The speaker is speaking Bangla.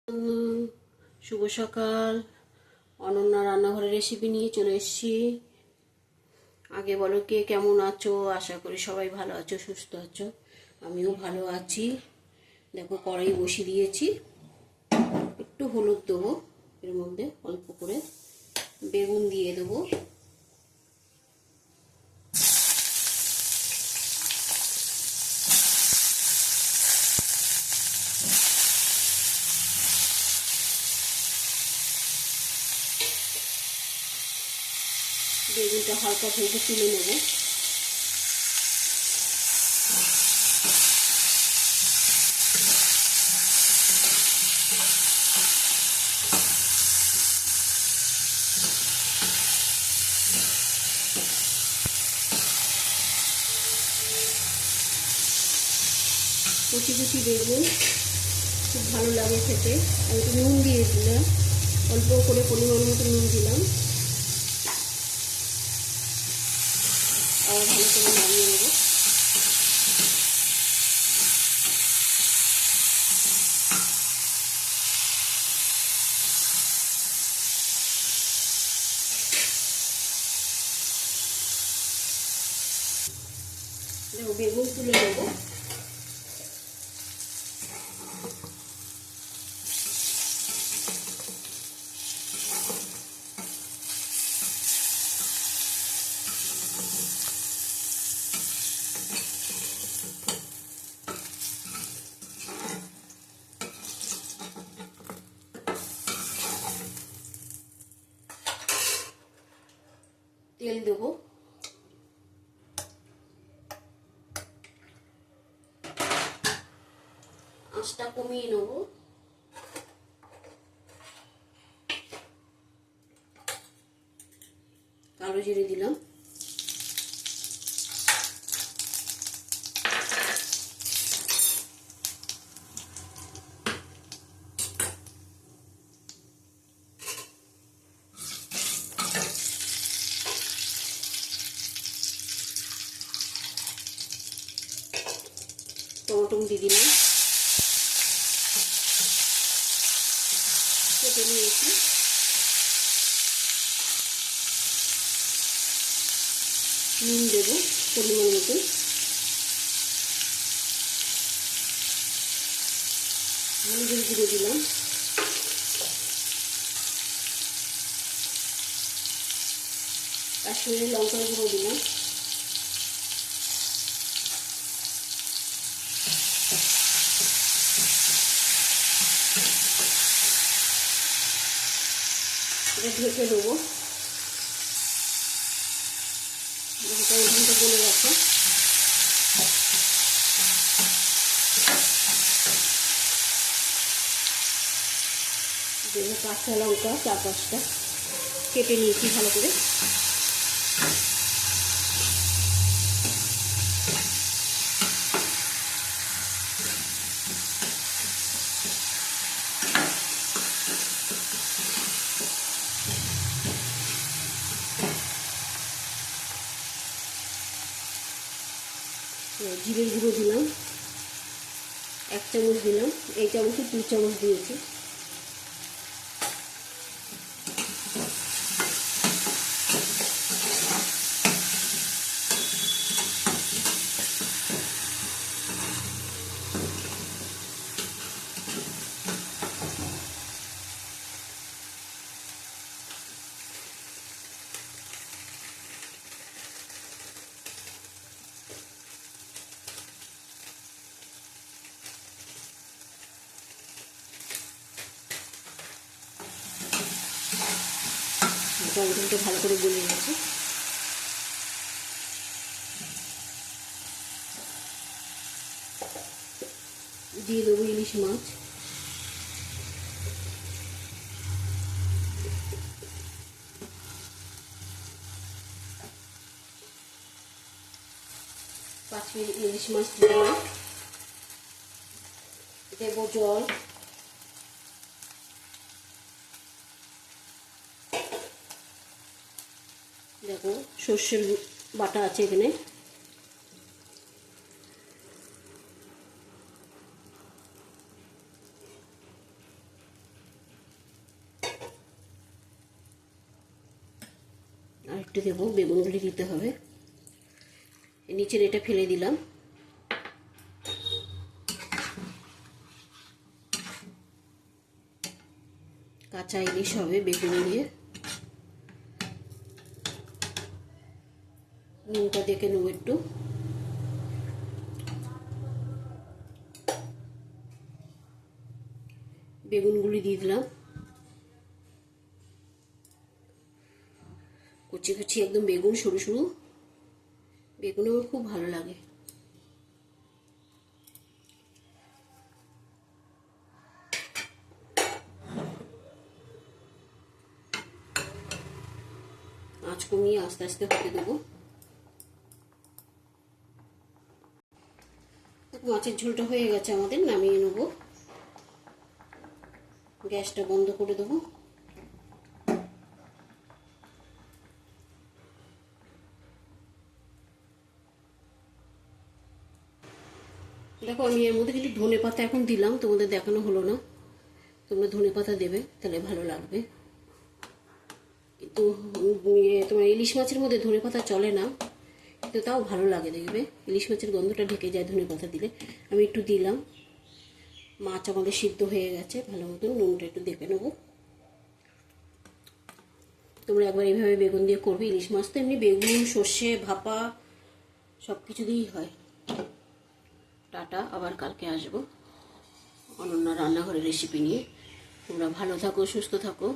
শুভ সকাল। অনন্যা রান্নাঘরের রেসিপি নিয়ে চলে এসেছি। আগে বলো কে কেমন আছো? আশা করি সবাই ভালো আছো, সুস্থ আছো। আমিও ভালো আছি। দেখো কড়াই বসিয়ে দিয়েছি, একটু হলুদ দেবো, এর মধ্যে অল্প করে বেগুন দিয়ে দেবো। বেগুনটা হালকা ভেজে তুলে নেব। কুচি কুচি বেগুন খুব ভালো লাগে খেতে। আর একটু নুন দিয়ে দিলাম, অল্প করে পরিমাণ মতো নুন দিলাম। আবার ভালো করে নাড়িয়ে নেব। দেখো বেগুন তুলে নেব। তেল দেবো। আঁচটা কমিয়ে নেব। কালো জিরে দিলাম। টমেটো দিয়ে দিলাম, কেটে নিয়েছি। নুন দেবো পরিমাণ মতো। হলুদের গুঁড়ো দিলাম। কাশ্মীরি লঙ্কার গুঁড়ো দিলাম। এটা ঢেকে দেবো। ওখানটা গলে গেছে। দেবো কাঁচা লঙ্কা 4-5টা কেটে নিয়েছি ভালো করে। জিরের গুঁড়ো দিলাম 1 চামচ দিলাম। এই চামচে 2 চামচ দিয়েছি। টমেটোটা ভালো করে গলে গেছে। দিয়ে দেবো ইলিশ মাছ। ইলিশ মাছ দিলাম। দেবো জল। দেখো সর্ষের বাটা আছে এখানে। একটু দেবো, বেগুনগুলি দিতে হবে। নিচের এটা ফেলে দিলাম। কাঁচা ইলিশ হবে বেগুন দিয়ে। নুনটা দেখে নেবো একটু। বেগুনগুলি দিয়ে দিলাম, কুচি কুচি একদম বেগুন, সরু সরু বেগুন আমার খুব ভালো লাগে। আঁচ কমিয়ে আস্তে আস্তে হতে দেবো। মাছের ঝোলটা হয়ে গেছে আমাদের, নামিয়ে নেব। গ্যাসটা বন্ধ করে দেবো। দেখো আমি এর মধ্যে কিন্তু ধনে পাতা এখন দিলাম, তোমাদের দেখানো হলো না। তোমরা ধনে পাতা দেবে, তাহলে ভালো লাগবে। কিন্তু তোমার ইলিশ মাছের মধ্যে ধনে পাতা চলে না, কিন্তু তাও ভালো লাগে, দেখবে ইলিশ মাছের গন্ধটা ঢেকে যায় ধনে পাতা দিলে। আমি একটু দিলাম। মাছ আমাদের সিদ্ধ হয়ে গেছে ভালো মতন, নুনটা একটু দেখে নেবো। তোমরা একবার এইভাবে বেগুন দিয়ে করবে। ইলিশ মাছ তো এমনি বেগুন, সর্ষে, ভাপা সব কিছু দিয়েই হয়। টাটা, আবার কালকে আসবো অনন্যা রান্নাঘরের রেসিপি নিয়ে। তোমরা ভালো থাকো, সুস্থ থাকো।